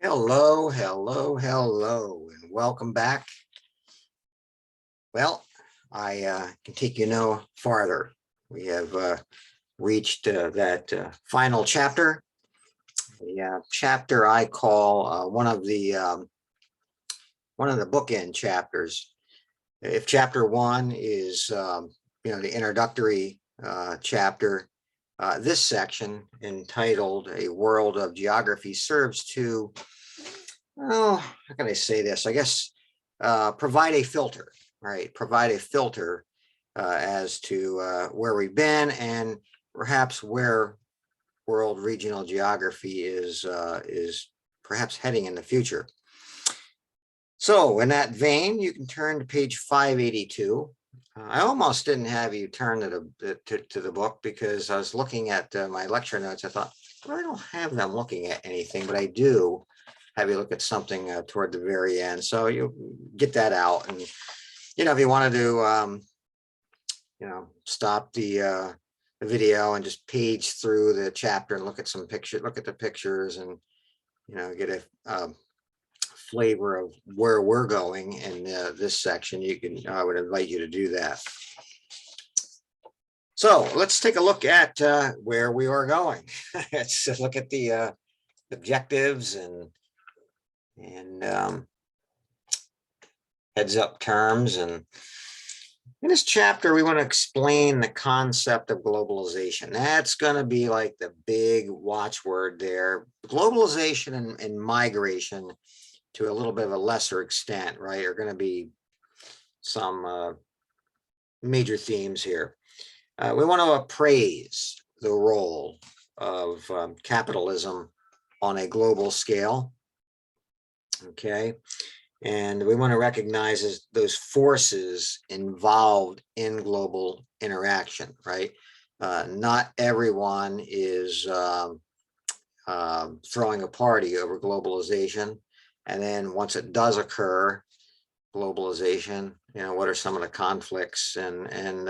Hello, hello, hello, and welcome back. Well, I can take you no farther. We have reached that final chapter, the chapter I call one of the bookend chapters. If chapter one is the introductory chapter, this section entitled "A World of Geography" serves to, oh, how can I say this? I guess provide a filter, right? Provide a filter as to where we've been and perhaps where world regional geography is perhaps heading in the future. So in that vein, you can turn to page 582. I almost didn't have you turn to the book because I was looking at my lecture notes. I thought, well, I don't have them looking at anything, but I do have you look at something toward the very end. So you get that out. And, if you wanted to, stop the video and just page through the chapter and look at some pictures, look at the pictures and, get a flavor of where we're going in this section, I would invite you to do that. So let's take a look at where we are going. Let's look at the objectives and heads up terms. And in this chapter, we want to explain the concept of globalization. That's going to be like the big watchword there. Globalization and migration, to a little bit of a lesser extent, right, are going to be some major themes here. We want to appraise the role of capitalism on a global scale, okay? And we want to recognize those forces involved in global interaction, right? Not everyone is throwing a party over globalization. And then once it does occur, globalization, what are some of the conflicts and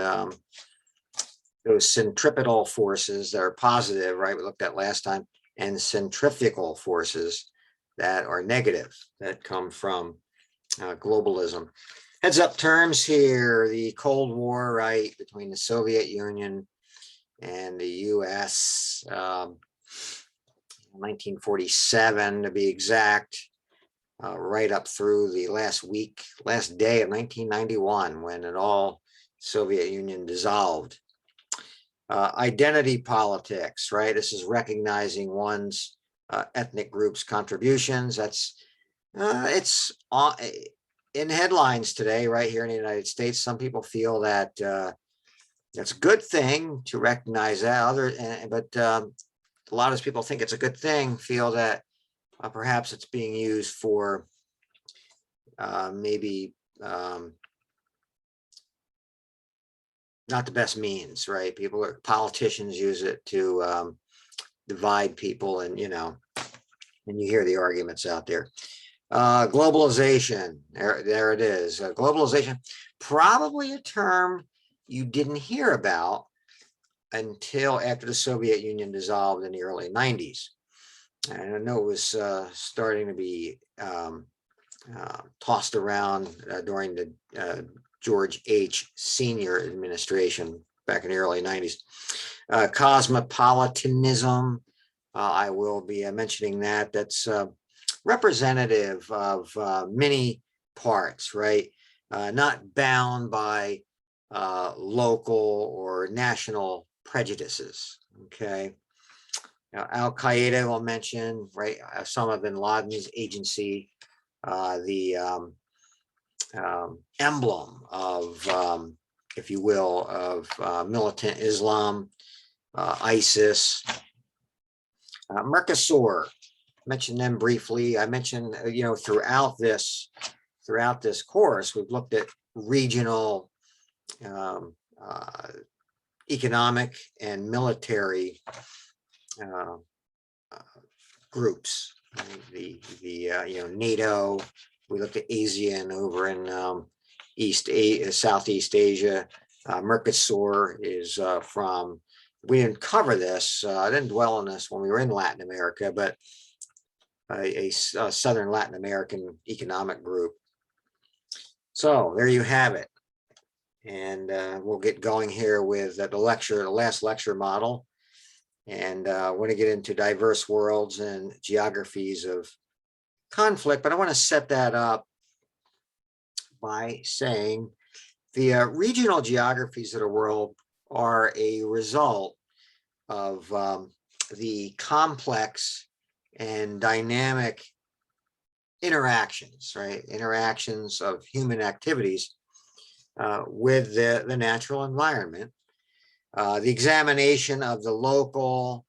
those centripetal forces that are positive, right? We looked at last time, and centrifugal forces that are negative that come from globalism. Heads up terms here, the Cold War, right, between the Soviet Union and the US, 1947 to be exact, right up through the last day of 1991, when it all Soviet Union dissolved. Identity politics, right? This is recognizing one's ethnic group's contributions. It's in headlines today, right here in the United States. Some people feel that it's a good thing to recognize that. But a lot of people think it's a good thing, feel that perhaps it's being used for maybe not the best means, right? Politicians use it to divide people, and you hear the arguments out there. Globalization, there it is. Globalization, probably a term you didn't hear about until after the Soviet Union dissolved in the early 90s. And I know it was starting to be tossed around during the George H. Senior administration back in the early 90s. Cosmopolitanism, I will be mentioning that. That's representative of many parts, right? Not bound by local or national prejudices, okay? Al-Qaeda will mention, right, Osama bin Laden's agency, the emblem of, if you will, of militant Islam, ISIS, Mercosur, mentioned them briefly. I mentioned, throughout this course, we've looked at regional economic and military groups. The NATO. We looked at ASEAN over in Southeast Asia. Mercosur is from. We didn't cover this. I didn't dwell on this when we were in Latin America, but a Southern Latin American economic group. So there you have it. And we'll get going here with the last lecture model. And I want to get into diverse worlds and geographies of conflict, but I want to set that up by saying the regional geographies of the world are a result of the complex and dynamic interactions, right? Interactions of human activities with the natural environment. The examination of the local,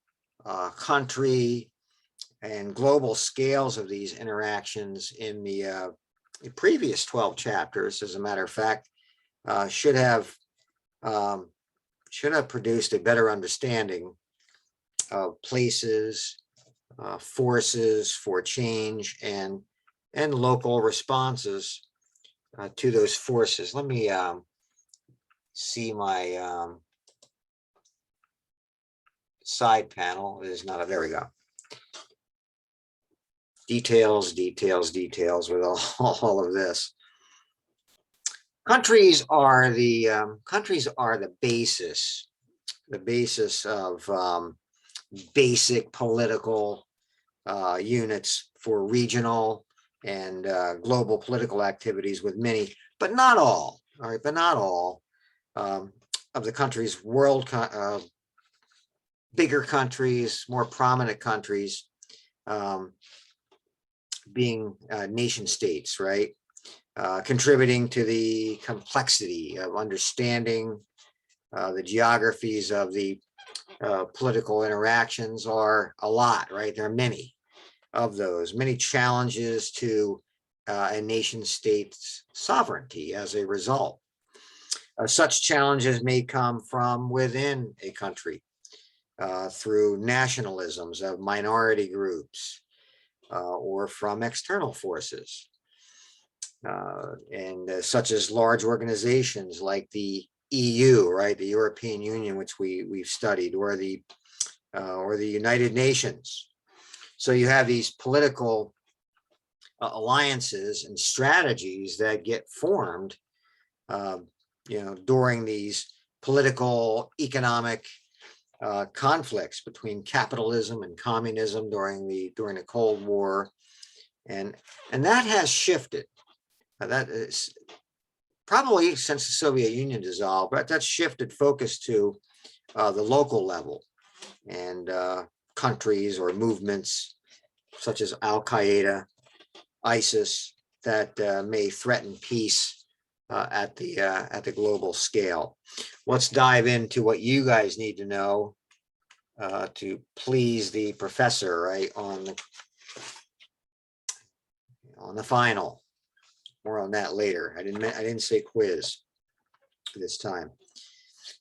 country, and global scales of these interactions in the previous 12 chapters, as a matter of fact, should have produced a better understanding of places, forces for change, and local responses to those forces. Let me see my side panel. It is not there we go. Details with all of this. Countries are the basis of basic political units for regional and global political activities, with many, but not all. All right, but not all of the countries, bigger countries, more prominent countries, being nation states, right? Contributing to the complexity of understanding the geographies of the political interactions are a lot, right? There are many of those, many challenges to a nation state's sovereignty as a result. Such challenges may come from within a country through nationalisms of minority groups or from external forces. Such as large organizations like the EU, right, the European Union, which we've studied, or the United Nations. So you have these political alliances and strategies that get formed, during these political economic conflicts between capitalism and communism during the Cold War, and that has shifted. That is probably since the Soviet Union dissolved, but that's shifted focus to the local level and countries or movements such as Al-Qaeda, ISIS, that may threaten peace at the global scale. Let's dive into what you guys need to know to please the professor, right, on the final. More on that later. I didn't say quiz this time.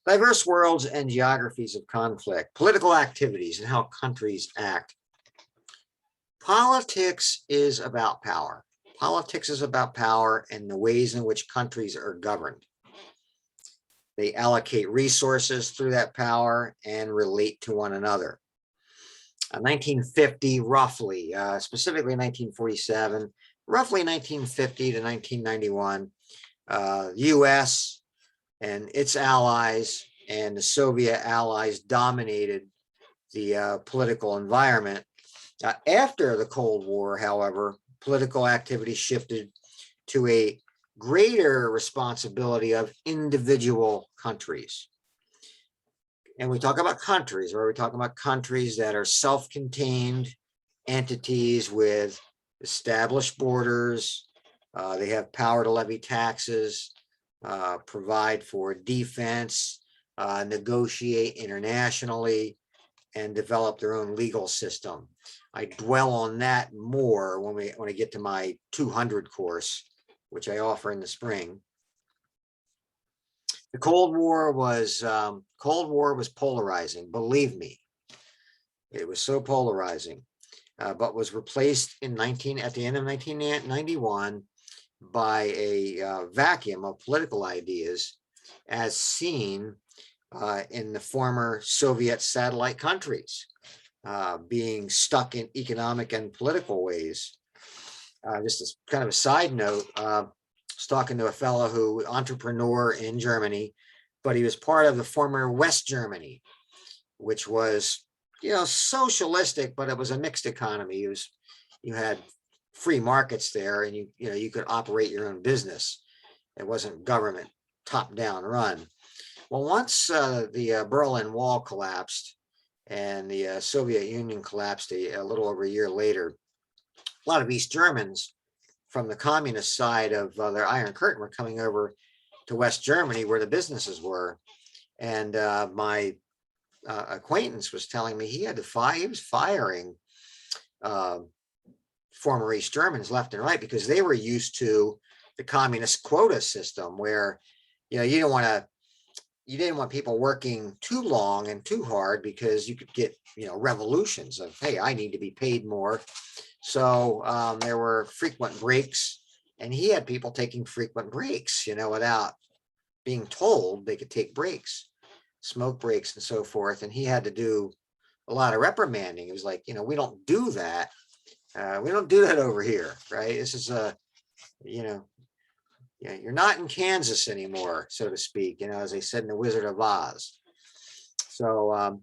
Diverse worlds and geographies of conflict, political activities, and how countries act. Politics is about power. Politics is about power and the ways in which countries are governed. They allocate resources through that power and relate to one another. 1950, roughly, specifically 1947, roughly 1950 to 1991, the US and its allies and the Soviet allies dominated the political environment. After the Cold War, however, political activity shifted to a greater responsibility of individual countries. And we talk about countries, or we're talking about countries that are self-contained entities with established borders. They have power to levy taxes, provide for defense, negotiate internationally, and develop their own legal system. I dwell on that more when I get to my 200 course, which I offer in the spring. The Cold War was polarizing. Believe me, it was so polarizing, but was replaced at the end of 1991 by a vacuum of political ideas, as seen in the former Soviet satellite countries. being stuck in economic and political ways. Just as kind of a side note, I was talking to a fellow who entrepreneur in Germany, but he was part of the former West Germany, which was, socialistic, but it was a mixed economy. You had free markets there, and you could operate your own business. It wasn't government top down run. Well, once the Berlin Wall collapsed and the Soviet Union collapsed a little over a year later, a lot of East Germans from the communist side of their Iron Curtain were coming over to West Germany where the businesses were. And my acquaintance was telling me he was firing former East Germans left and right because they were used to the communist quota system where, you didn't want people working too long and too hard because you could get, revolutions of, hey, I need to be paid more. So there were frequent breaks, and he had people taking frequent breaks, without being told they could take breaks, smoke breaks and so forth. And he had to do a lot of reprimanding. It was like, we don't do that. We don't do that over here, right? This is you're not in Kansas anymore, so to speak, as they said in The Wizard of Oz. So,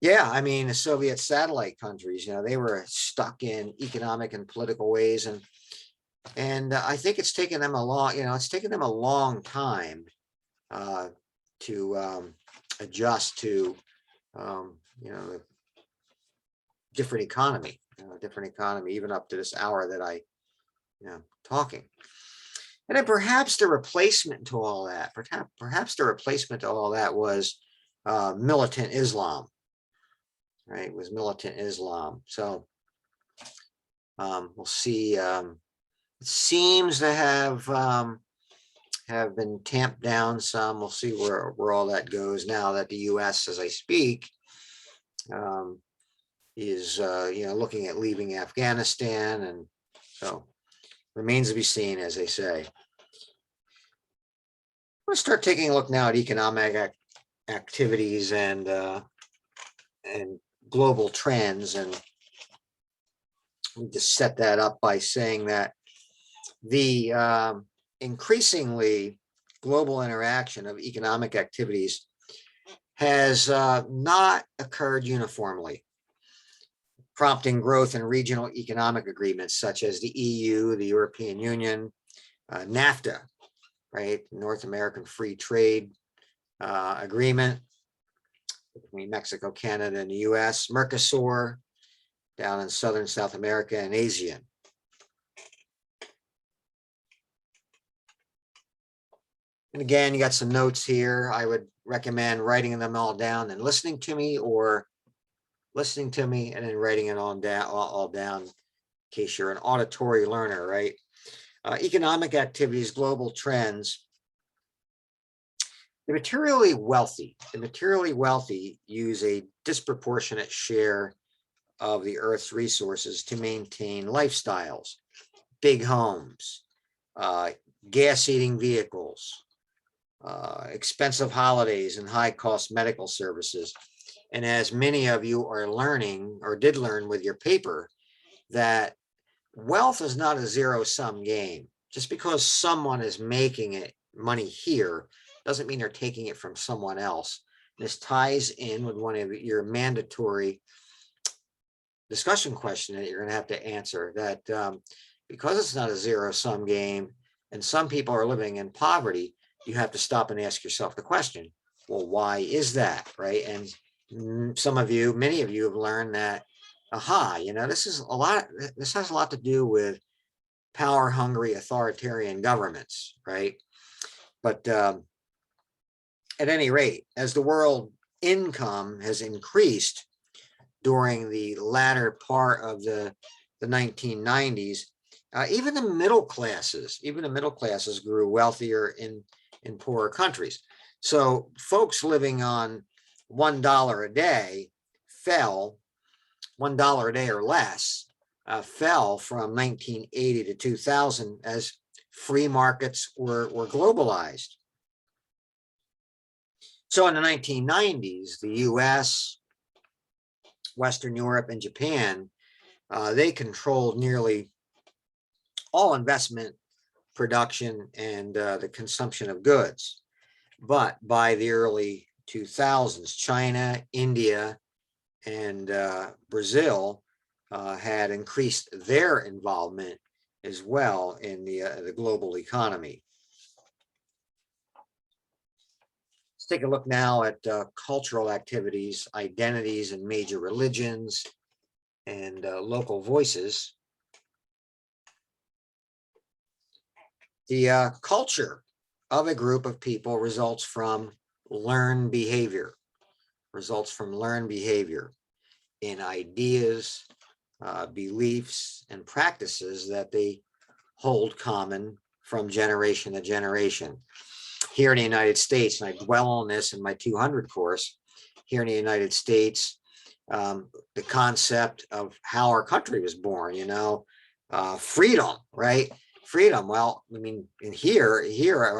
the Soviet satellite countries, they were stuck in economic and political ways. And I think it's taken them a long time to adjust to, the different economy, even up to this hour that I, talking. And then perhaps the replacement to all that, was militant Islam, right? It was militant Islam. So we'll see. It seems to have been tamped down some. We'll see where all that goes now that the U.S., as I speak, is looking at leaving Afghanistan, and so remains to be seen, as they say. Let's start taking a look now at economic activities and global trends, and we just set that up by saying that the increasingly global interaction of economic activities has not occurred uniformly, prompting growth in regional economic agreements such as the EU, the European Union, NAFTA, right, North American Free Trade Agreement between Mexico, Canada, and the US, Mercosur down in Southern South America, and ASEAN. And again, you got some notes here. I would recommend writing them all down and listening to me, or listening to me and then writing it all down in case you're an auditory learner, right? Economic activities, global trends. The materially wealthy use a disproportionate share of the Earth's resources to maintain lifestyles, big homes, gas-eating vehicles, expensive holidays, and high-cost medical services. And as many of you are learning, or did learn with your paper, that wealth is not a zero-sum game. Just because someone is making money here doesn't mean they're taking it from someone else. This ties in with one of your mandatory discussion questions that you're going to have to answer, that because it's not a zero-sum game and some people are living in poverty, you have to stop and ask yourself the question, well, why is that, right? And many of you have learned that, this has a lot to do with power-hungry authoritarian governments, right? But at any rate, as the world income has increased during the latter part of the 1990s, even the middle classes grew wealthier in poorer countries. So folks living on $1 a day fell, $1 a day or less, fell from 1980 to 2000 as free markets were globalized. So in the 1990s, the US, Western Europe and Japan, they controlled nearly all investment, production, and the consumption of goods. But by the early 2000s, China, India, and Brazil had increased their involvement as well in the global economy. Let's take a look now at cultural activities, identities, and major religions, and local voices. The culture of a group of people results from learned behavior, in ideas, beliefs, and practices that they hold common from generation to generation. Here in the United States, and I dwell on this in my 200 course, here in the United States, the concept of how our country was born, freedom, right? Freedom. Well, I mean, in here,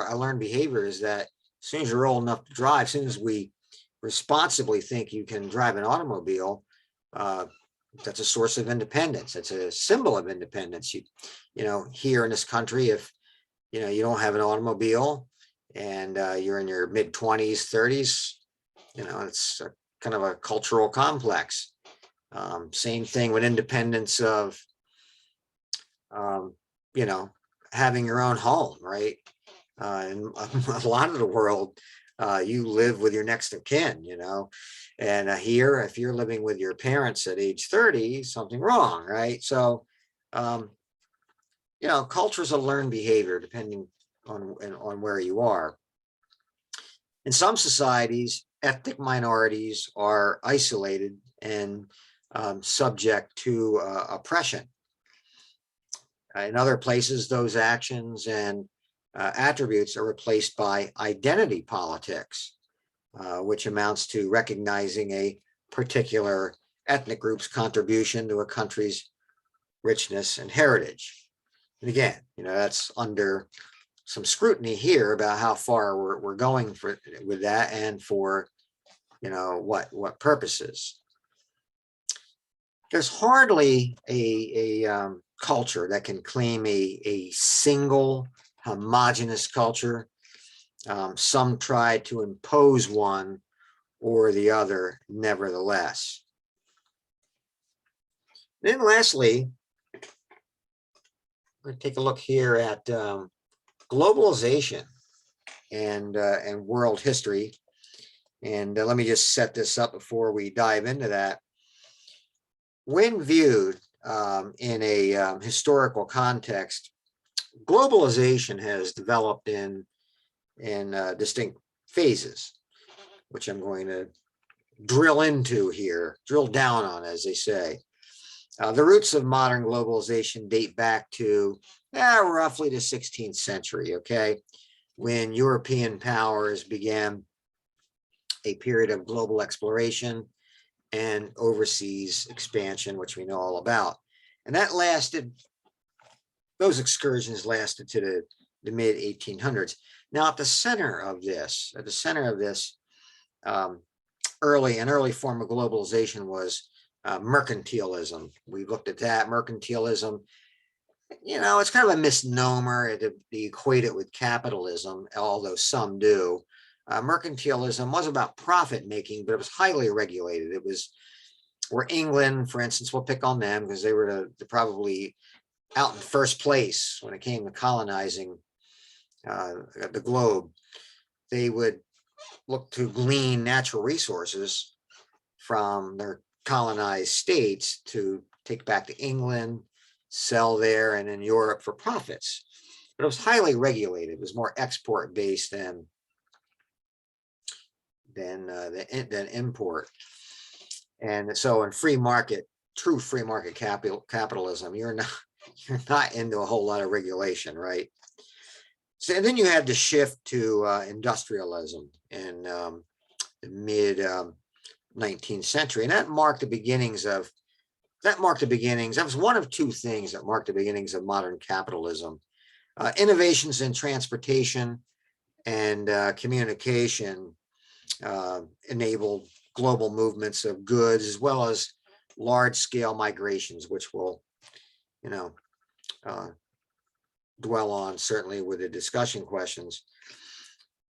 I learned behavior is that as soon as you're old enough to drive, as soon as we responsibly think you can drive an automobile, that's a source of independence. It's a symbol of independence. Here in this country, if you don't have an automobile and you're in your mid 20s, 30s, it's kind of a cultural complex. Same thing with independence of, having your own home, right? In a lot of the world, you live with your next of kin, and here, if you're living with your parents at age 30, something wrong, right? So, culture's a learned behavior depending on where you are. In some societies, ethnic minorities are isolated and subject to oppression. In other places, those actions and attributes are replaced by identity politics, which amounts to recognizing a particular ethnic group's contribution to a country's richness and heritage. And again, that's under some scrutiny here about how far we're going with that and for, what purposes. There's hardly a culture that can claim a single homogeneous culture. Some try to impose one or the other, nevertheless. Then lastly, we're going to take a look here at globalization and world history. And let me just set this up before we dive into that. When viewed in a historical context, globalization has developed in distinct phases, which I'm going to drill down on, as they say. The roots of modern globalization date back to roughly the 16th century, okay, when European powers began a period of global exploration and overseas expansion, which we know all about. And those excursions lasted to the mid 1800s. Now, at the center of this, an early form of globalization was mercantilism. We looked at that. Mercantilism, it's kind of a misnomer to equate it with capitalism, although some do. Mercantilism was about profit making, but it was highly regulated. It was where England, for instance, we'll pick on them because they were probably out in first place when it came to colonizing the globe. They would look to glean natural resources from their colonized states to take back to England, sell there, and in Europe for profits. But it was highly regulated. It was more export based than import. And so in true free market capitalism, you're not into a whole lot of regulation, right? So and then you had the shift to industrialism in the mid 19th century, and that was one of two things that marked the beginnings of modern capitalism. Innovations in transportation and communication enabled global movements of goods, as well as large-scale migrations, which we'll, you know, dwell on certainly with the discussion questions.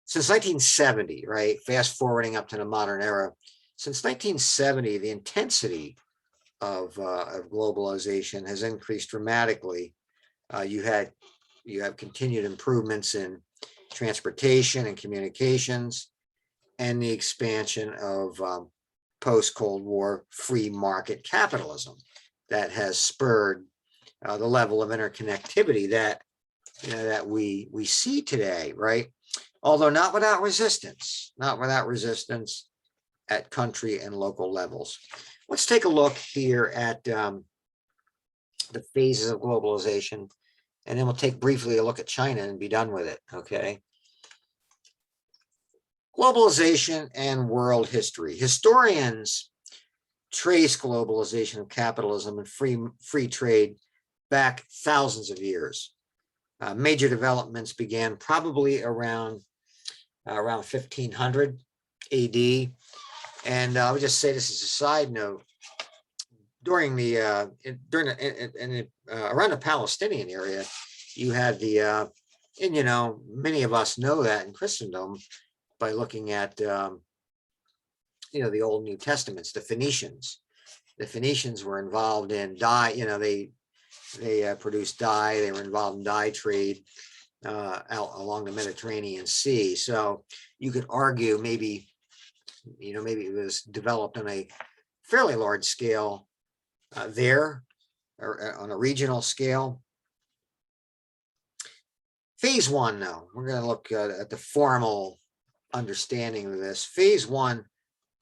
Since 1970, right, fast forwarding up to the modern era, since 1970, the intensity of globalization has increased dramatically. You have continued improvements in transportation and communications, and the expansion of post-Cold War free market capitalism that has spurred the level of interconnectivity that that we see today, right? Although not without resistance, at country and local levels. Let's take a look here at the phases of globalization, and then we'll take briefly a look at China and be done with it, okay? Globalization and world history. Historians trace globalization of capitalism and free trade back thousands of years. Major developments began probably around 1500 AD. And I would just say this as a side note, during the around the Palestinian area, you had the and you know, many of us know that in Christendom by looking at you know, the Old New Testaments. The Phoenicians were involved in dye. You know, they produced dye. They were involved in dye trade out along the Mediterranean Sea. So you could argue maybe, you know, maybe it was developed on a fairly large scale there, or on a regional scale. Phase one, though, we're going to look at the formal understanding of this. Phase one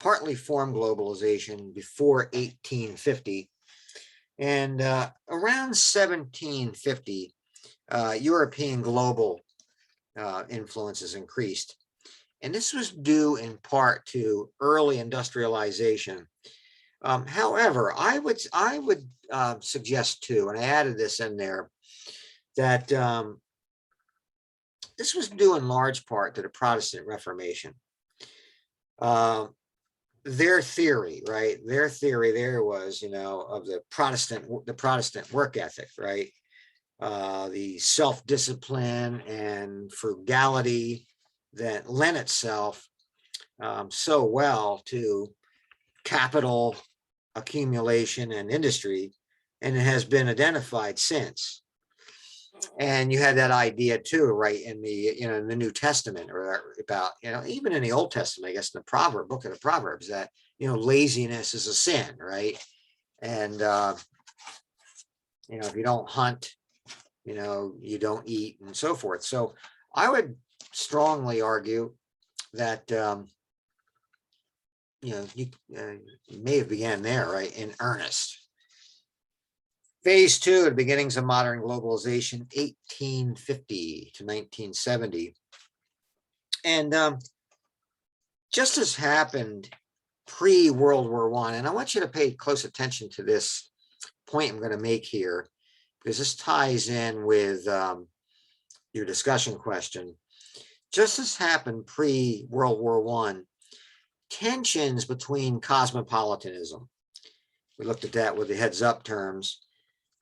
partly formed globalization before 1850, and around 1750, European global influences increased. And this was due in part to early industrialization. However, I would suggest too, and I added this in there, that this was due in large part to the Protestant Reformation. Their theory, right? Their theory there was, you know, of the Protestant work ethic, right? The self-discipline and frugality that lent itself so well to capital accumulation and industry, and it has been identified since. And you had that idea too, right, in the, you know, in the New Testament, or about, you know, even in the Old Testament, I guess in the book of the Proverbs, that, you know, laziness is a sin, right? And you know, if you don't hunt, you know, you don't eat, and so forth. So I would strongly argue that you know, you may have began there, right, in earnest. Phase two, the beginnings of modern globalization, 1850 to 1970. And just as happened pre-World War I, and I want you to pay close attention to this point I'm going to make here, because this ties in with your discussion question. Just as happened pre-World War I, tensions between cosmopolitanism, we looked at that with the heads up terms,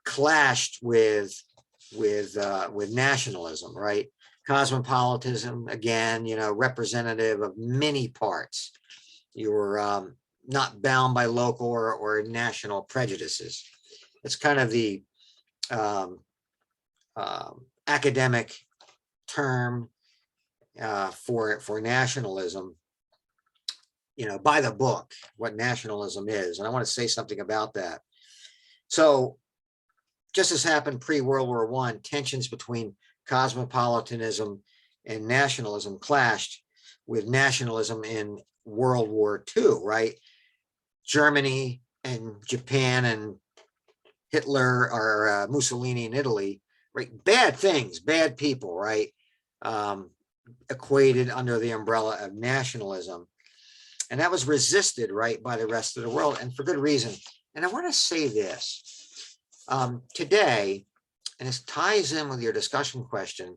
clashed with nationalism, right? Cosmopolitanism, again, you know, representative of many parts. You were not bound by local or national prejudices. It's kind of the academic term for nationalism, you know, by the book, what nationalism is. And I want to say something about that. So just as happened pre-World War I, tensions between cosmopolitanism and nationalism clashed with nationalism in World War II, right? Germany and Japan and Hitler, or Mussolini in Italy, right? Bad things, bad people, right? Equated under the umbrella of nationalism. And that was resisted, right, by the rest of the world, and for good reason. And I want to say this today, and this ties in with your discussion question,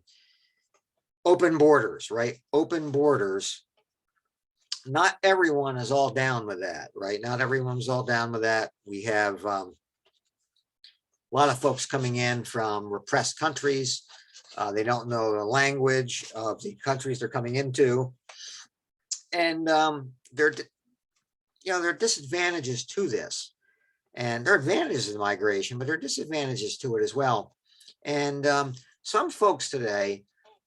open borders, right? Open borders Not everyone is all down with that, right? Not everyone's all down with that. We have a lot of folks coming in from repressed countries. They don't know the language of the countries they're coming into, and there are disadvantages to this, and there are advantages in migration, but there are disadvantages to it as well. And some folks today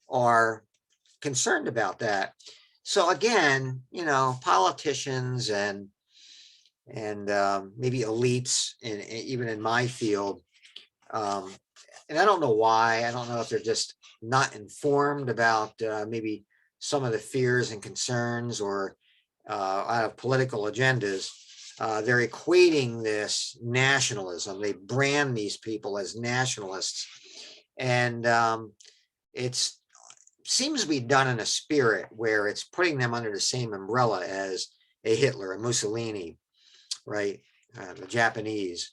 are concerned about that. So again, politicians and maybe elites, even in my field, and I don't know why. I don't know if they're just not informed about maybe some of the fears and concerns, or out of political agendas. They're equating this nationalism. They brand these people as nationalists, and it seems to be done in a spirit where it's putting them under the same umbrella as a Hitler, a Mussolini, right? The Japanese.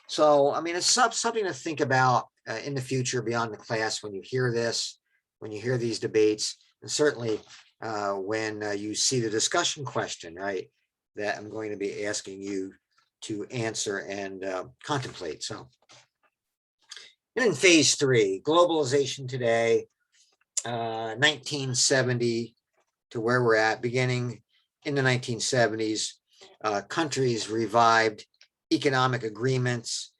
So, I mean, it's something to think about in the future beyond the class when you hear this, when you hear these debates, and certainly when you see the discussion question, right, that I'm going to be asking you to answer and contemplate. So, and in phase 3, globalization today, 1970 to where we're at, beginning in the 1970s, countries revived economic agreements,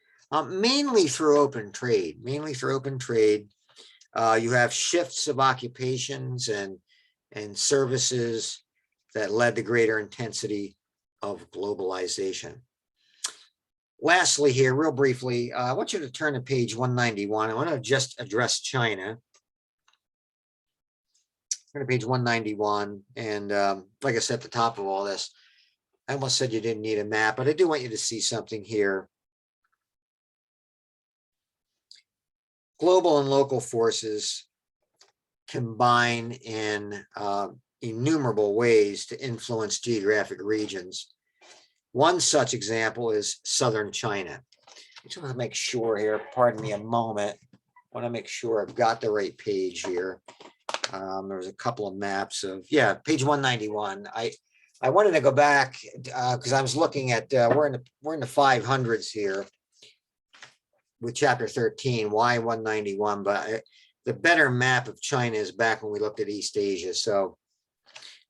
mainly through open trade. You have shifts of occupations and services that led to greater intensity of globalization. Lastly here, real briefly, I want you to turn to page 191. I want to just address China. Turn to page 191. And like I said at the top of all this, I almost said you didn't need a map, but I do want you to see something here. Global and local forces combine in innumerable ways to influence geographic regions. One such example is southern China. I just want to make sure here, pardon me a moment. I want to make sure I've got the right page here. There's a couple of maps of, page 191. I wanted to go back because I was looking at, we're in the 500s here with chapter 13, why 191, but the better map of China is back when we looked at East Asia. So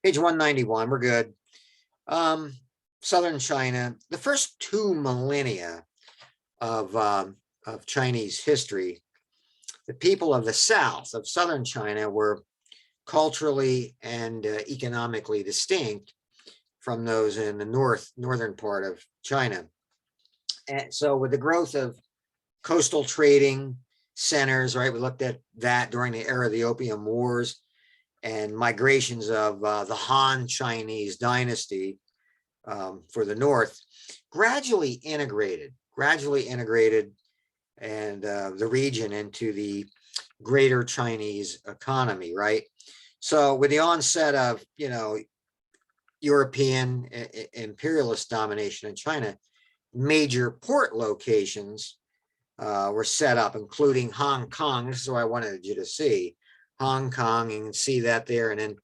page 191, we're good. Southern China, the first 2 millennia of Chinese history, the people of the south of southern China were culturally and economically distinct from those in the northern part of China. And so with the growth of coastal trading centers, right, we looked at that during the era of the Opium Wars, and migrations of the Han Chinese dynasty for the north, gradually integrated and the region into the greater Chinese economy, right? So with the onset of, European imperialist domination in China, major port locations were set up, including Hong Kong. This is what I wanted you to see. Hong Kong, you can see that there, and then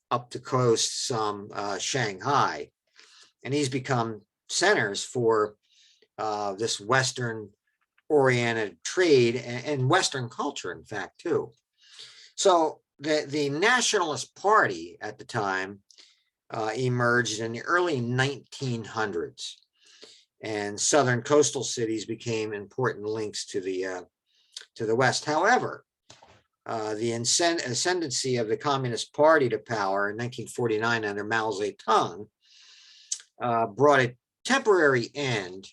up the coast, some Shanghai. And these become centers for this Western-oriented trade and Western culture, in fact, too. So the Nationalist Party at the time emerged in the early 1900s, and southern coastal cities became important links to the West. However, the ascendancy of the Communist Party to power in 1949 under Mao Zedong brought a temporary end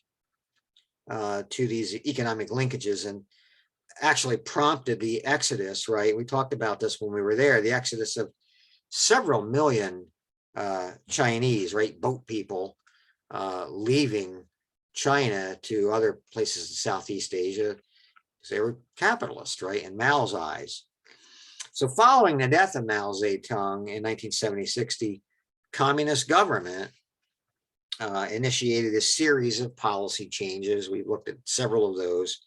to these economic linkages, and actually prompted the exodus, right? We talked about this when we were there, the exodus of several million Chinese, right, boat people leaving China to other places in Southeast Asia because they were capitalist, right, in Mao's eyes. So following the death of Mao Zedong in 1976, the communist government initiated a series of policy changes. We've looked at several of those,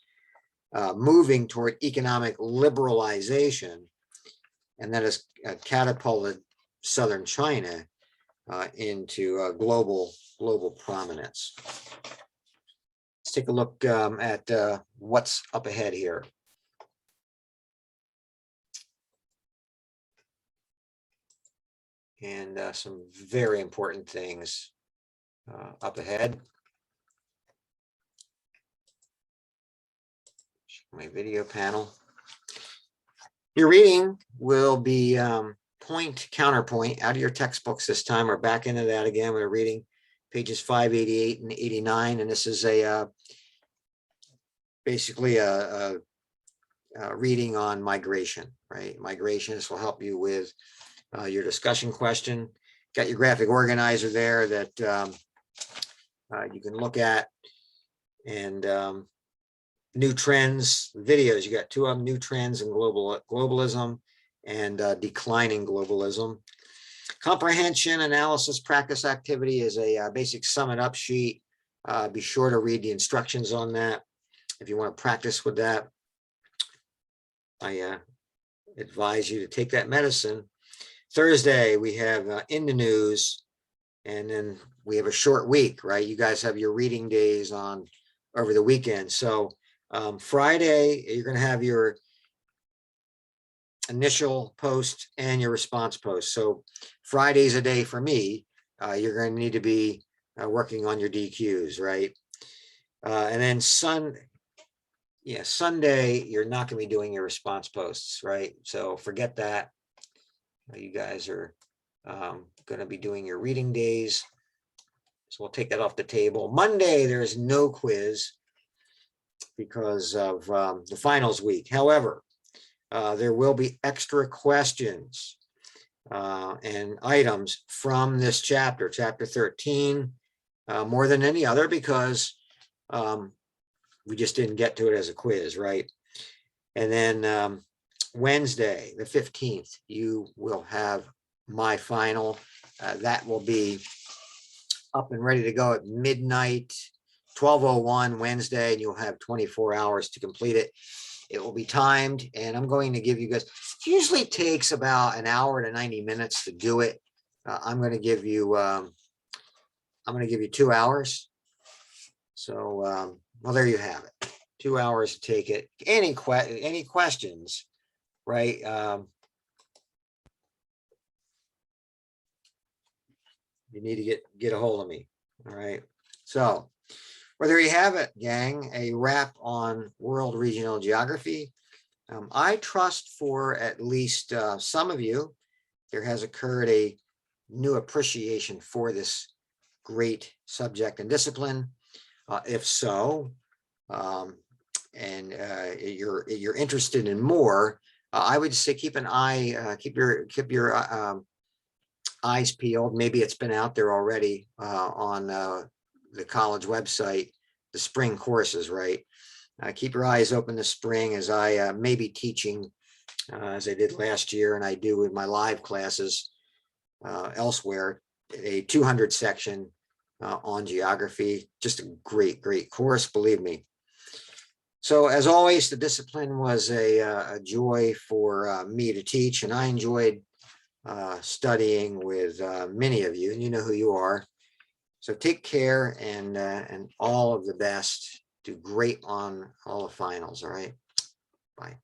moving toward economic liberalization, and that has catapulted southern China into global prominence. Let's take a look at what's up ahead here. And some very important things up ahead. My video panel. Your reading will be point counterpoint out of your textbooks this time. We're back into that again. We're reading pages 588 and 89, and this is a basically a reading on migration, right? Migration. This will help you with your discussion question. Got your graphic organizer there that you can look at, and new trends videos. You got 2 of them: new trends in globalism and declining globalism. Comprehension, analysis, practice, activity is a basic sum it up sheet. Be sure to read the instructions on that if you want to practice with that. I advise you to take that medicine. Thursday, we have in the news, and then we have a short week, right? You guys have your reading days on over the weekend. So Friday, you're going to have your initial post and your response post. So Friday's a day for me. You're going to need to be working on your DQs, right? And then Sunday, you're not going to be doing your response posts, right? So forget that. You guys are going to be doing your reading days. So we'll take that off the table. Monday, there's no quiz because of the finals week. However, there will be extra questions and items from this chapter, chapter 13, more than any other, because we just didn't get to it as a quiz, right? And then Wednesday, the 15th, you will have my final. That will be up and ready to go at midnight, 12:01 Wednesday, and you'll have 24 hours to complete it. It will be timed, and I'm going to give you guys, it usually takes about an hour to 90 minutes to do it. I'm going to give you 2 hours. So, well, there you have it. 2 hours to take it. Any questions, right? You need to get a hold of me. All right. So, well, there you have it, gang. A wrap on world regional geography. I trust for at least some of you, there has occurred a new appreciation for this great subject and discipline. If so, and you're interested in more, I would say keep an eye, keep your eyes peeled. Maybe it's been out there already on the college website, the spring courses, right? Keep your eyes open this spring, as I may be teaching, as I did last year, and I do with my live classes elsewhere, a 200 section on geography. Just a great course, believe me. So as always, the discipline was a joy for me to teach, and I enjoyed studying with many of you, and you know who you are. So take care, and all of the best. Do great on all the finals. All right. Bye.